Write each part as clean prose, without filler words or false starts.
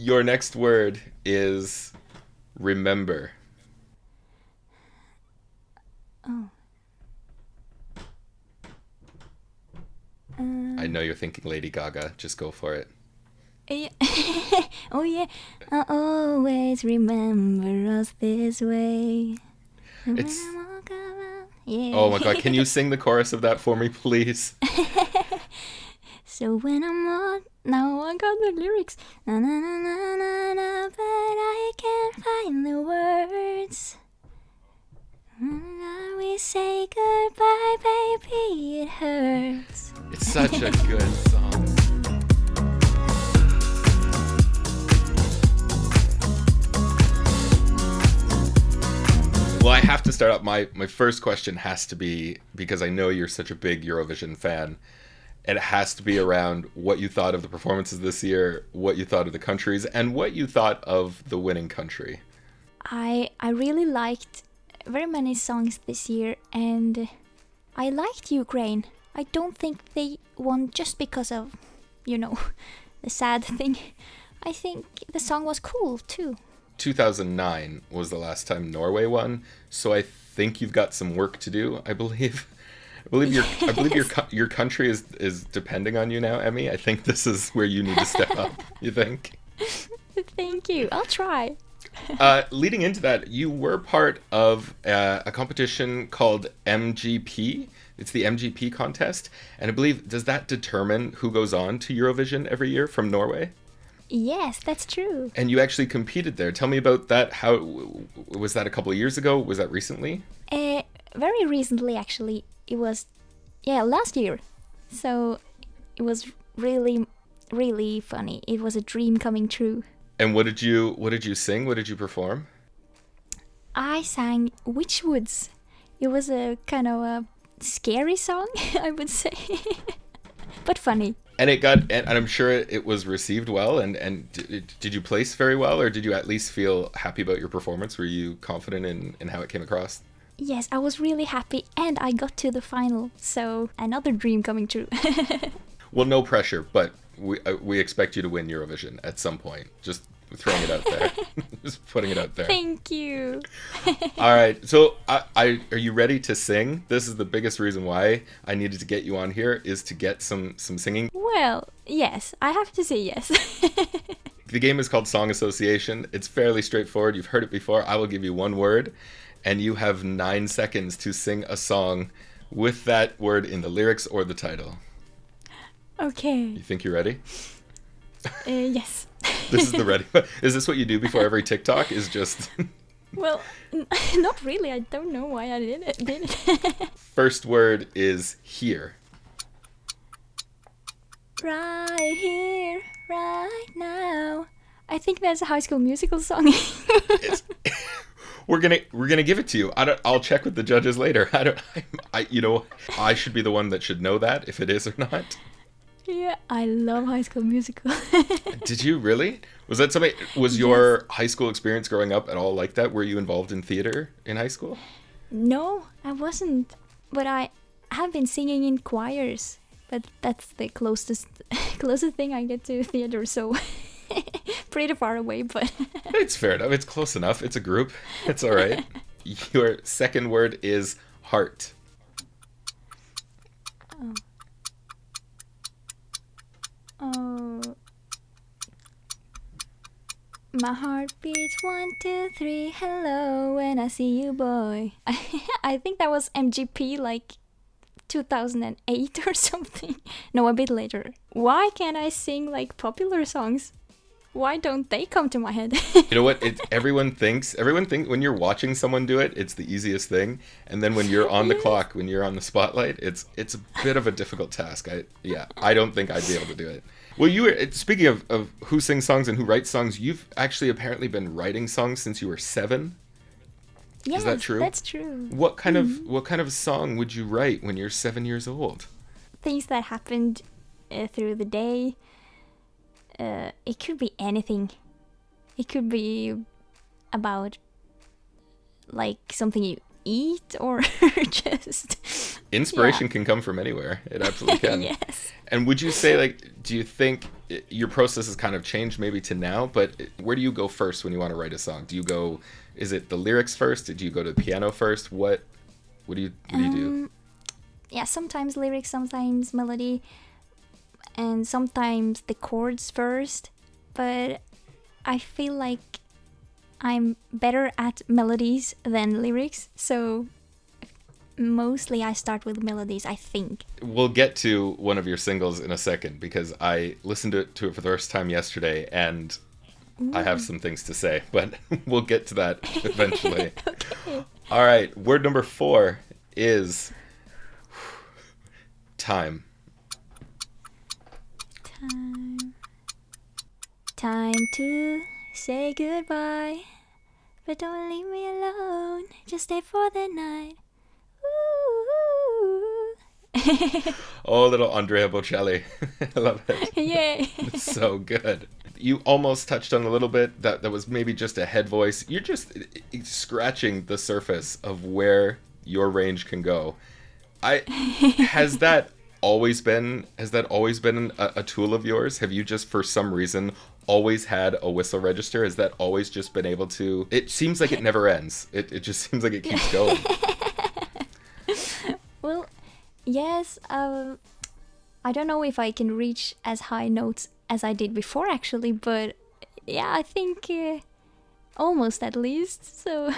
Your next word is remember. Oh. I know you're thinking Lady Gaga. Just go for it. Yeah. Oh yeah. I'll always remember us this way. And when It's... I walk around. Yeah. Oh my god, can you sing the chorus of that for me, please? So when I'm on, now I got the lyrics. Na na na na na na, but I can't find the words. When we say goodbye, baby, it hurts. It's such a good song. Well, I have to start out. My first question has to be, because I know you're such a big Eurovision fan, and it has to be around what you thought of the performances this year, what you thought of the countries, and what you thought of the winning country. I really liked very many songs this year, and I liked Ukraine. I don't think they won just because of, the sad thing. I think the song was cool too. 2009 was the last time Norway won, so I think you've got some work to do. I believe your country is depending on you now, Emmy. I think this is where you need to step up. You think? Thank you. I'll try. Leading into that, you were part of a competition called MGP. It's the MGP contest, and I believe, does that determine who goes on to Eurovision every year from Norway? Yes, that's true. And you actually competed there. Tell me about that. How was that? A couple of years ago? Was that recently? Very recently, actually. It was, last year. So it was really, really funny. It was a dream coming true. And what did you sing? What did you perform? I sang Witchwoods. It was a kind of a scary song, I would say. But funny. And and I'm sure it was received well. And did you place very well, or did you at least feel happy about your performance? Were you confident in how it came across? Yes, I was really happy, and I got to the final. So another dream coming true. Well, no pressure, but we expect you to win Eurovision at some point. Just throwing it out there. Just putting it out there. Thank you. All right. So are you ready to sing? This is the biggest reason why I needed to get you on here, is to get some singing. Well, yes, I have to say yes. The game is called Song Association. It's fairly straightforward. You've heard it before. I will give you one word, and you have 9 seconds to sing a song with that word in the lyrics or the title. Okay. You think you're ready? Yes. This is the ready. Is this what you do before every TikTok? Is just... Well, not really. I don't know why I did it. First word is here. Right here, right now. I think that's a High School Musical song. We're gonna give it to you. I'll check with the judges later. I should be the one that should know that, if it is or not. Yeah, I love High School Musical. Did you really? Was that something? Was your high school experience growing up at all like that? Were you involved in theater in high school? No, I wasn't. But I have been singing in choirs. But that's the closest thing I get to theater. So pretty far away, but It's fair enough. It's close enough. It's a group. It's all right. Your second word is heart. Oh. My heart beats 1, 2, 3. Hello, when I see you, boy. I think that was MGP, like 2008 or something. No, a bit later. Why can't I sing like popular songs? Why don't they come to my head? You know what? Everyone thinks when you're watching someone do it, it's the easiest thing, and then when you're on the clock, when you're on the spotlight, it's a bit of a difficult task. I don't think I'd be able to do it. Well, speaking of who sings songs and who writes songs, you've actually apparently been writing songs since you were 7. Yes, is that true? That's true. What kind of song would you write when you're 7 years old? Things that happened through the day. It could be anything. It could be about like something you eat or just inspiration can come from anywhere. It absolutely can. Yes. And would you say, like, do you think your process has kind of changed maybe to now, but where do you go first when you want to write a song? Do you go, is it the lyrics first? Do you go to the piano first? What do you do? Yeah, sometimes lyrics, sometimes melody, and sometimes the chords first. But I feel like I'm better at melodies than lyrics, so mostly I start with melodies, I think. We'll get to one of your singles in a second because I listened to it for the first time yesterday and I have some things to say, but we'll get to that eventually. Okay. All right, word number 4 is time. Time to say goodbye, but don't leave me alone. Just stay for the night. Ooh. Oh, little Andrea Bocelli. I love it. Yeah. It's so good. You almost touched on a little bit that was maybe just a head voice. You're just scratching the surface of where your range can go. Has that always been a tool of yours? Have you just for some reason always had a whistle register? Has that always just been able to, it seems like it never ends. It just seems like it keeps going. Well, yes, I don't know if I can reach as high notes as I did before actually, but yeah, I think almost at least, so...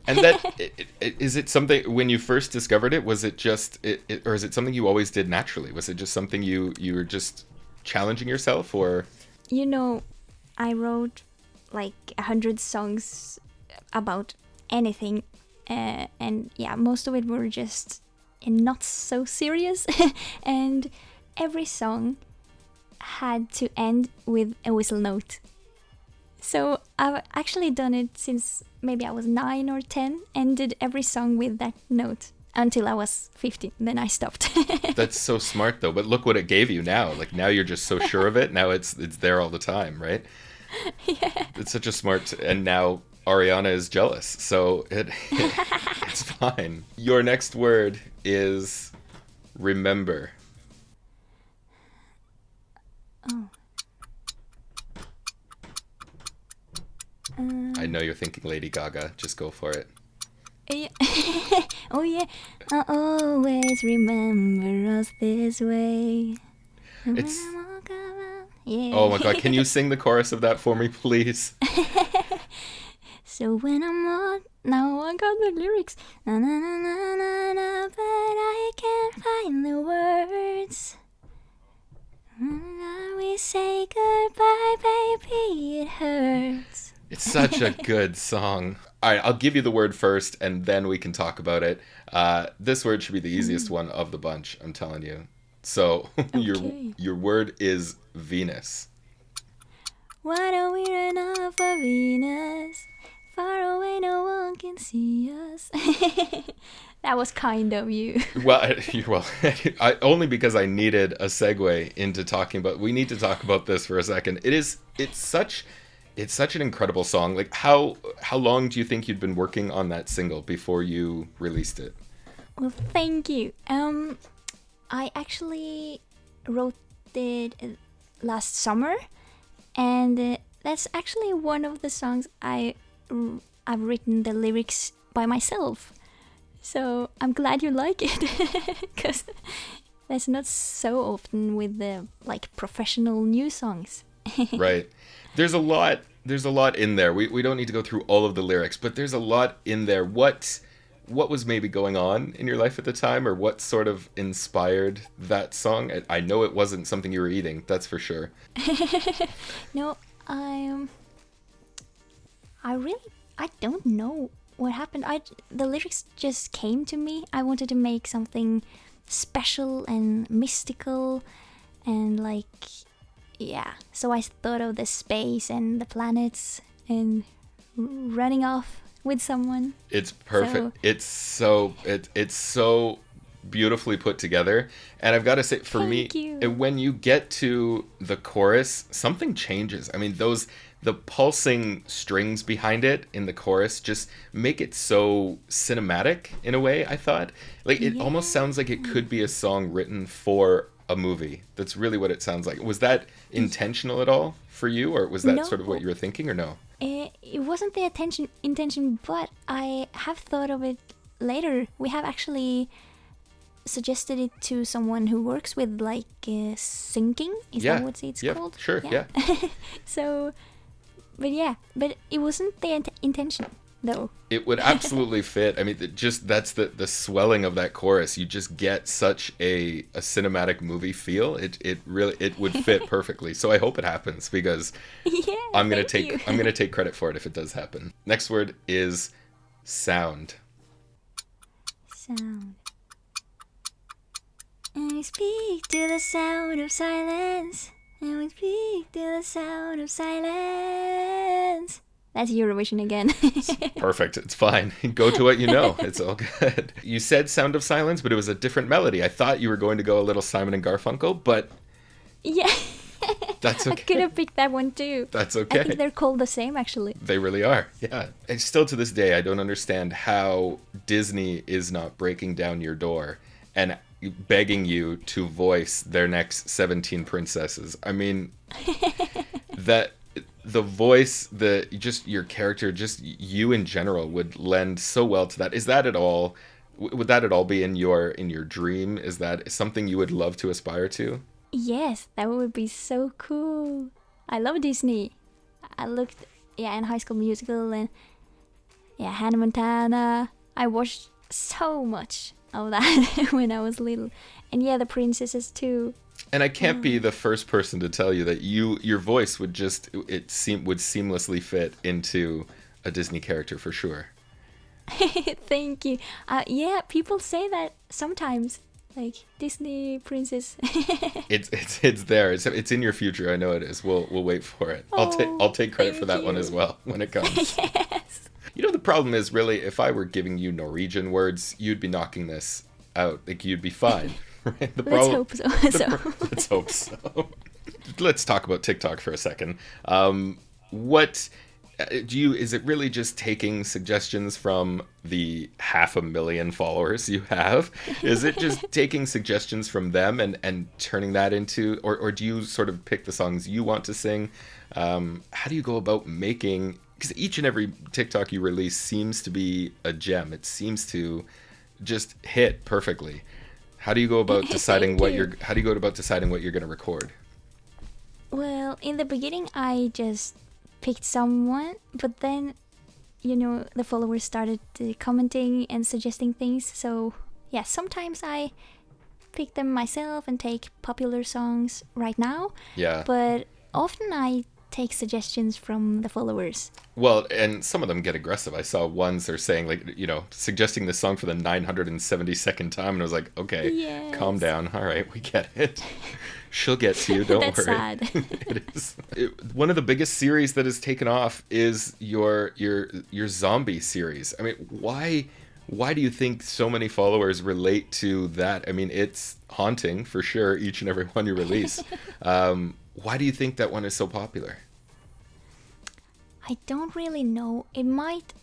And that, is it something, when you first discovered it, was it just, or is it something you always did naturally? Was it just something you were just challenging yourself, or? You know, I wrote like 100 songs about anything, and yeah, most of it were just not so serious, and every song had to end with a whistle note. So I've actually done it since maybe I was 9 or 10 and did every song with that note until I was 15. Then I stopped. That's so smart though. But look what it gave you now. Like now you're just so sure of it. Now it's there all the time, right? Yeah. It's such a smart. And now Ariana is jealous, so it's fine. Your next word is remember. Oh. I know you're thinking Lady Gaga. Just go for it. Yeah. Oh yeah. I always remember us this way. It's. Yeah. Oh my God! Can you sing the chorus of that for me, please? So when I'm on, now I got the lyrics. Na na na na na na, but I can't find the words. We say goodbye, baby, it hurts. It's such a good song. All right, I'll give you the word first, and then we can talk about it. This word should be the easiest one of the bunch, I'm telling you. So Okay. your word is Venus. Why don't we run off of Venus? Far away, no one can see us. That was kind of you. Well, only because I needed a segue into talking about. We need to talk about this for a second. It's such an incredible song. Like how long do you think you'd been working on that single before you released it? Well, thank you. I actually wrote it last summer, and that's actually one of the songs I've written the lyrics by myself. So I'm glad you like it, because that's not so often with the like professional new songs. Right. There's a lot in there. We don't need to go through all of the lyrics, but there's a lot in there. What was maybe going on in your life at the time, or what sort of inspired that song? I know it wasn't something you were eating, that's for sure. No, I don't know what happened. The lyrics just came to me. I wanted to make something special and mystical, and like, yeah. So I thought of the space and the planets and running off with someone. It's perfect. So, It's so beautifully put together. And I've got to say, for me, Thank you. when you get to the chorus, something changes. I mean, the pulsing strings behind it in the chorus just make it so cinematic in a way, I thought. Like, it almost sounds like it could be a song written for a movie. That's really what it sounds like. Was that intentional at all for you, or was that No. sort of what you were thinking, or no? It wasn't the intention, but I have thought of it later. We have actually suggested it to someone who works with like syncing. Is that what it's called? Sure, yeah. So, but it wasn't the intention though. It would absolutely fit. I mean, that's the swelling of that chorus. You just get such a cinematic movie feel. It would fit perfectly. So I hope it happens, because I'm gonna take credit for it if it does happen. Next word is sound. Sound. And we speak to the sound of silence. And we speak to the sound of silence. That's Eurovision again. Perfect. It's fine. Go to what you know. It's all good. You said Sound of Silence, but it was a different melody. I thought you were going to go a little Simon and Garfunkel, but yeah. That's okay. I could have picked that one too. That's okay. I think they're called the same, actually. They really are. Yeah. And still to this day, I don't understand how Disney is not breaking down your door and begging you to voice their next 17 princesses. I mean, that the voice, just your character, just you in general would lend so well to that. Is that at all? Would that at all be in your dream? Is that something you would love to aspire to? Yes, that would be so cool. I love Disney. I looked, in High School Musical and Hannah Montana. I watched so much of that when I was little, and the princesses too. And I can't be the first person to tell you that your voice would seamlessly fit into a Disney character for sure. Thank you. People say that sometimes, like Disney princess. It's there. It's in your future. I know it is. We'll wait for it. I'll take credit for that one as well when it comes. Yes. You know, the problem is really, if I were giving you Norwegian words, you'd be knocking this out. Like, you'd be fine. Right? Let's hope so. Let's hope so. Let's talk about TikTok for a second. What is it really just taking suggestions from the 500,000 followers you have? Is it just taking suggestions from them and turning that into, or do you sort of pick the songs you want to sing? How do you go about making, because each and every TikTok you release seems to be a gem. It seems to just hit perfectly. How do you go about deciding what you're going to record? Well, in the beginning I just picked someone, but then the followers started commenting and suggesting things, so sometimes I pick them myself and take popular songs right now, but often I take suggestions from the followers. Well, and some of them get aggressive. I saw ones are saying, like, suggesting this song for the 972nd time, and I was like, okay, calm down. All right, we get it. She'll get to you, don't That's worry. sad. It is. One of the biggest series that has taken off is your zombie series. I mean, why do you think so many followers relate to that? I mean, it's haunting for sure, each and every one you release. Why do you think that one is so popular? I don't really know. It might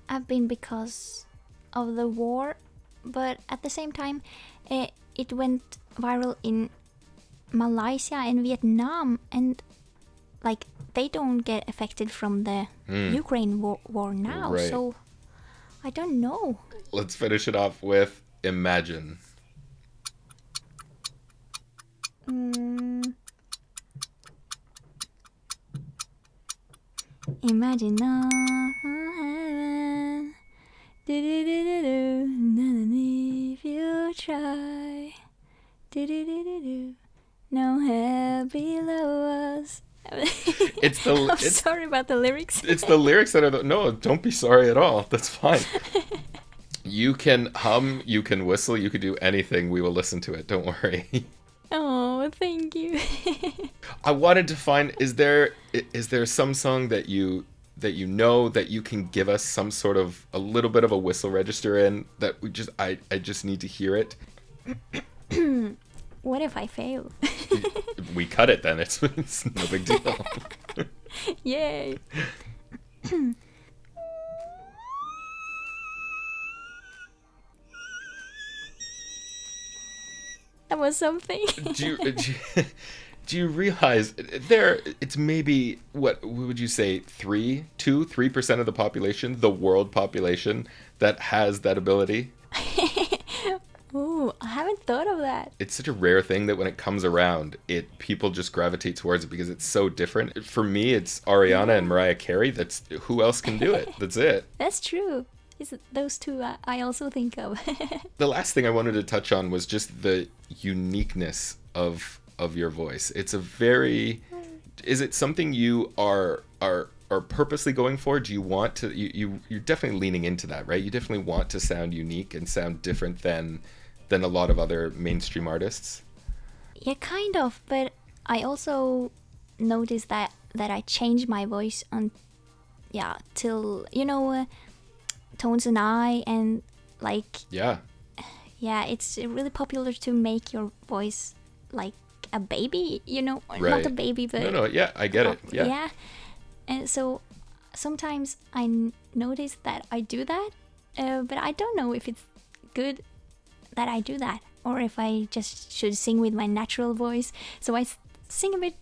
have been because of the war, but at the same time, it went viral in Malaysia and Vietnam, and like they don't get affected from the Ukraine war now, right. So I don't know. Let's finish it off with Imagine. Imagine heaven. If you try. No hell below us. I'm sorry about the lyrics. It's the lyrics that are no, don't be sorry at all. That's fine. You can hum, you can whistle, you can do anything. We will listen to it. Don't worry. Oh, thank you. I wanted to find, is there some song that you know that you can give us some sort of a little bit of a whistle register in, that I just need to hear it? What if I fail? We cut it then. It's no big deal. Yay. That was something. Do you realize it's maybe, what would you say, 3% of the population, the world population, that has that ability? Ooh, I haven't thought of that. It's such a rare thing that when it comes around, people just gravitate towards it because it's so different. For me, it's Ariana and Mariah Carey. That's who else can do it. That's it. That's true. It's those two I also think of. The last thing I wanted to touch on was just the uniqueness of your voice. It's a very... Is it something you are purposely going for? Do you want to... You're definitely leaning into that, right? You definitely want to sound unique and sound different than a lot of other mainstream artists. Yeah, kind of. But I also noticed that I changed my voice on... Yeah, till... Tones and I, and like... Yeah. Yeah, it's really popular to make your voice like a baby, Right. Not a baby, but... No, yeah, I get it. Yeah. Yeah. And so sometimes I notice that I do that, but I don't know if it's good that I do that, or if I just should sing with my natural voice. So I sing a bit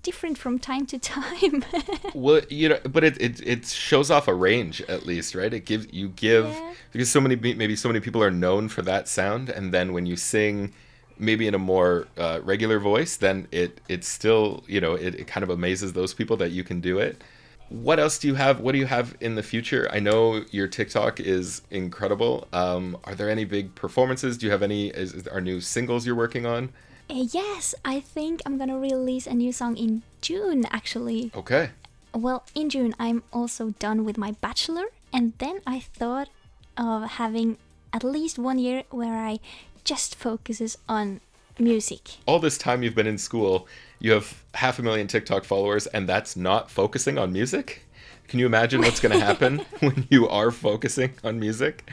different from time to time. Well, but it shows off a range, at least, right? It gives Yeah. because maybe so many people are known for that sound, and then when you sing maybe in a more regular voice, then it's still, it kind of amazes those people that you can do it. What else do you have? What do you have in the future? I know your TikTok is incredible. Are there any big performances? Do you have any? Are new singles you're working on? Yes, I think I'm gonna release a new song in June, actually. Okay. Well, in June, I'm also done with my bachelor, and then I thought of having at least 1 year where I just focuses on music. All this time you've been in school, you have 500,000 TikTok followers, and that's not focusing on music? Can you imagine what's going to happen when you are focusing on music?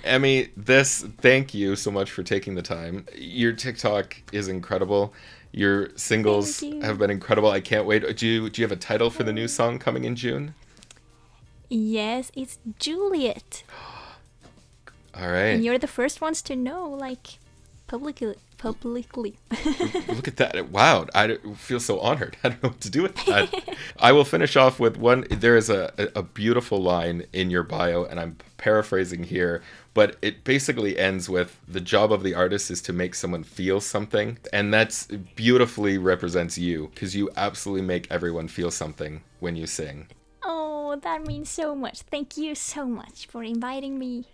Emmy, thank you so much for taking the time. Your TikTok is incredible. Your singles have been incredible. I can't wait. Do you have a title for the new song coming in June? Yes, it's Juliet. All right. And you're the first ones to know, like, publicly. Look at that. Wow. I feel so honored. I don't know what to do with that. I will finish off with one. There is a beautiful line in your bio, and I'm paraphrasing here, but it basically ends with, the job of the artist is to make someone feel something. And that's beautifully represents you, because you absolutely make everyone feel something when you sing. Oh, that means so much. Thank you so much for inviting me.